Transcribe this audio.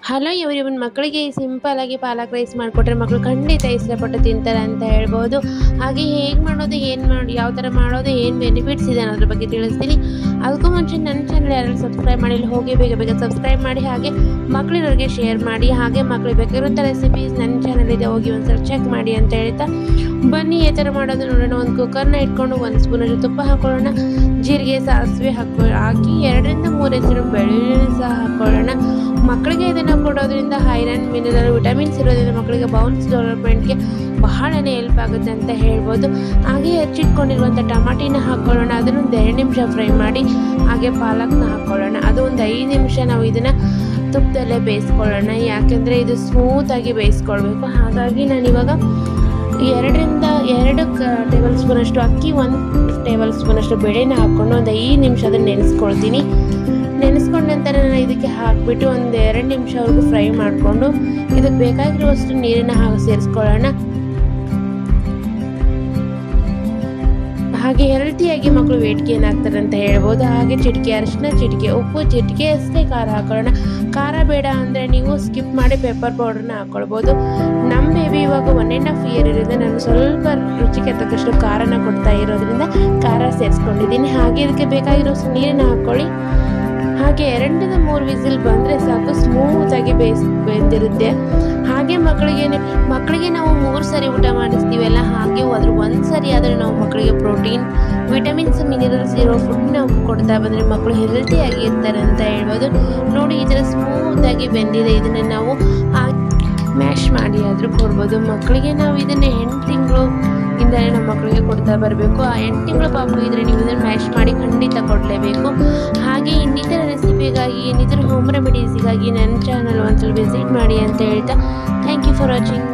Hello ಇವರಿವನ್ ಮಕ್ಕಳಿಗೆ simple ಆಗಿ ಪಾಲಕ್ rice ಮಾಡಿಕೊಟ್ರೆ ಮಕ್ಕಳು ಖಂಡಿತ ಇಷ್ಟಪಟ್ಟು ತಿಂತಾರೆ ಅಂತ ಹೇಳ್ಬೋದು. ಹಾಗೆ ಹೇಗೆ ಮಾಡೋದು, ಯಾವ ಥರ ಮಾಡೋದು, ಏನು ಬೆನಿಫಿಟ್ಸ್ ಇದೆ ಅನ್ನೋದ್ರ ಬಗ್ಗೆ ತಿಳಿಸ್ತೀನಿ. ಅದಕ್ಕೂ ಮುಂಚೆ ನನ್ನ ಚಾನಲ್ ಯಾರು ಸಬ್ಸ್ಕ್ರೈಬ್ ಮಾಡಿಲ್ಲ ಹೋಗಿ ಬೇಗ ಸಬ್ಸ್ಕ್ರೈಬ್ ಮಾಡಿ, ಹಾಗೆ ಮಕ್ಕಳಿರೋರಿಗೆ ಶೇರ್ ಮಾಡಿ, ಹಾಗೆ ಮಕ್ಕಳಿಗೆ ಬೇಕಾಗಿರುವಂಥ ರೆಸಿಪೀಸ್ ನನ್ನ ಚಾನಲ್ ಇದೆ, ಹೋಗಿ ಒಂದ್ಸಲ ಚೆಕ್ ಮಾಡಿ ಅಂತ ಹೇಳ್ತಾ ಬನ್ನಿ ಈ ಥರ ಮಾಡೋದು ನೋಡೋಣ. ಒಂದು ಕುಕ್ಕರ್ನ ಇಟ್ಕೊಂಡು 1 ಸ್ಪೂನಷ್ಟು ತುಪ್ಪ ಹಾಕೊಳ್ಳೋಣ, ಜೀರಿಗೆ ಸಾಸಿವೆ ಹಾಕಿ 2 ರಿಂದ 3 ಹೆಸರು ಬೆಳ್ಳುಳ್ಳಿ ಸಹ ಹಾಕೊಳ್ಳೋಣ. ಮಕ್ಕಳಿಗೆ ಇದನ್ನು ಕೊಡೋದ್ರಿಂದ ಐರನ್, ಮಿನರಲ್, ವಿಟಮಿನ್ಸ್ ಇರೋದ್ರಿಂದ ಮಕ್ಕಳಿಗೆ ಬೌನ್ಸ್ ಡೆವಲಪ್ಮೆಂಟ್ಗೆ ಬಹಳನೇ ಹೆಲ್ಪ್ ಆಗುತ್ತೆ ಅಂತ ಹೇಳ್ಬೋದು. ಹಾಗೆ ಹೆಚ್ಚಿಟ್ಕೊಂಡಿರುವಂಥ ಟಮಾಟಿನ ಹಾಕ್ಕೊಳ್ಳೋಣ, ಅದನ್ನು ಒಂದು 2 ನಿಮಿಷ ಫ್ರೈ ಮಾಡಿ, ಹಾಗೆ ಪಾಲಕ್ನ ಹಾಕ್ಕೊಳ್ಳೋಣ. ಅದು ಒಂದು 5 ನಿಮಿಷ ನಾವು ಇದನ್ನು ತುಪ್ಪದಲ್ಲೇ ಬೇಯಿಸ್ಕೊಳ್ಳೋಣ, ಯಾಕೆಂದರೆ ಇದು ಸ್ಮೂತಾಗಿ ಬೇಯಿಸ್ಕೊಳ್ಬೇಕು. ಹಾಗಾಗಿ ನಾನಿವಾಗ 2 ರಿಂದ 2 ಟೇಬಲ್ ಸ್ಪೂನಷ್ಟು ಅಕ್ಕಿ, 1 ಟೇಬಲ್ ಸ್ಪೂನಷ್ಟು ಬೇಳೆನ ಹಾಕ್ಕೊಂಡು ಒಂದು 5 ನಿಮಿಷ ಅದನ್ನು ನೆನೆಸ್ಕೊಳ್ತೀನಿ. ನೆನೆಸ್ಕೊಂಡ ನಂತರ ನಾನು ಇದಕ್ಕೆ ಹಾಕಿಬಿಟ್ಟು ಒಂದು 2 ನಿಮಿಷವರೆಗೂ ಫ್ರೈ ಮಾಡಿಕೊಂಡು ಇದಕ್ಕೆ ಬೇಕಾಗಿರುವಷ್ಟು ನೀರನ್ನು ಸೇರಿಸ್ಕೊಳ್ಳೋಣ. ಹಾಗೆ ಹೆಲ್ತಿಯಾಗಿ ಮಕ್ಕಳು ವೇಟ್ ಗೇನ್ ಆಗ್ತಾರೆ ಅಂತ ಹೇಳ್ಬೋದು. ಹಾಗೆ ಚಿಟಿಕೆ ಅರಿಶಿನ, ಚಿಟಿಕೆ ಉಪ್ಪು, ಚಿಟಿಕೆ ಅಷ್ಟೇ ಖಾರ ಹಾಕೊಳ್ಳೋಣ. ಖಾರ ಬೇಡ ಅಂದರೆ ನೀವು ಸ್ಕಿಪ್ ಮಾಡಿ ಪೆಪ್ಪರ್ ಪೌಡರ್ನ ಹಾಕ್ಕೊಳ್ಬೋದು. ನಮ್ಮ ಬೇಬಿ ಇವಾಗ 1.5 ಇಯರ್ ಇರೋದ್ರಿಂದ ನಾನು ಸ್ವಲ್ಪ ರುಚಿಗೆ ತಕ್ಕಷ್ಟು ಖಾರನ ಕೊಡ್ತಾ ಇರೋದ್ರಿಂದ ಖಾರ ಸೇರಿಸ್ಕೊಂಡಿದ್ದೀನಿ. ಹಾಗೆ ಇದಕ್ಕೆ ಬೇಕಾಗಿರೋಷ್ಟು ನೀರನ್ನು ಹಾಕ್ಕೊಳ್ಳಿ. ಹಾಗೆ 2 ರಿಂದ 3 ವಿಸಿಲ್ ಬಂದರೆ ಸಾಕು, ಸ್ಮೂತಾಗಿ ಬೆಂದಿರುತ್ತೆ. ಹಾಗೆ ಮಕ್ಕಳಿಗೆ ನಾವು 3 ಸರಿ ಊಟ ಮಾಡಿಸ್ತೀವಲ್ಲ, ಹಾಗೆ ಅದ್ರ 1 ಸರಿ ಆದರೆ ನಾವು ಮಕ್ಕಳಿಗೆ ಪ್ರೋಟೀನ್, ವಿಟಮಿನ್ಸ್, ಮಿನರಲ್ಸ್ ಇರೋ ಫುಡ್ ನಾವು ಕೊಡ್ತಾ ಬಂದರೆ ಮಕ್ಕಳು ಹೆಲ್ತಿಯಾಗಿ ಇರ್ತಾರೆ ಅಂತ ಹೇಳ್ಬೋದು. ನೋಡಿ ಈ ಥರ ಸ್ಮೂತಾಗಿ ಬೆಂದಿದೆ. ಇದನ್ನು ನಾವು ಮ್ಯಾಶ್ ಮಾಡಿ ಆದರೂ ಕೊಡ್ಬೋದು. ಮಕ್ಕಳಿಗೆ ನಾವು ಇದನ್ನು 8 ತಿಂಗಳು ಇಂದಲೇ ನಮ್ಮ ಮಕ್ಕಳಿಗೆ ಕೊಡ್ತಾ ಬರಬೇಕು. ಆ 8 ತಿಂಗಳು ಪಾಪು ಇದ್ದರೆ ನೀವು ಇದನ್ನು ಮ್ಯಾಶ್ ಮಾಡಿ ಖಂಡಿತ ಕೊಡಲೇಬೇಕು. ಹಾಗೆ ಇನ್ನಿತರ ರೆಸಿಪಿಗಾಗಿ, ಇನ್ನಿತರ ಹೋಮ್ ರೆಮಿಡೀಸಿಗಾಗಿ ನನ್ನ ಚಾನಲ್ ಒಂದ್ಸಲ ವಿಸಿಟ್ ಮಾಡಿ ಅಂತ ಹೇಳ್ತಾ ಥ್ಯಾಂಕ್ ಯು ಫಾರ್ ವಾಚಿಂಗ್.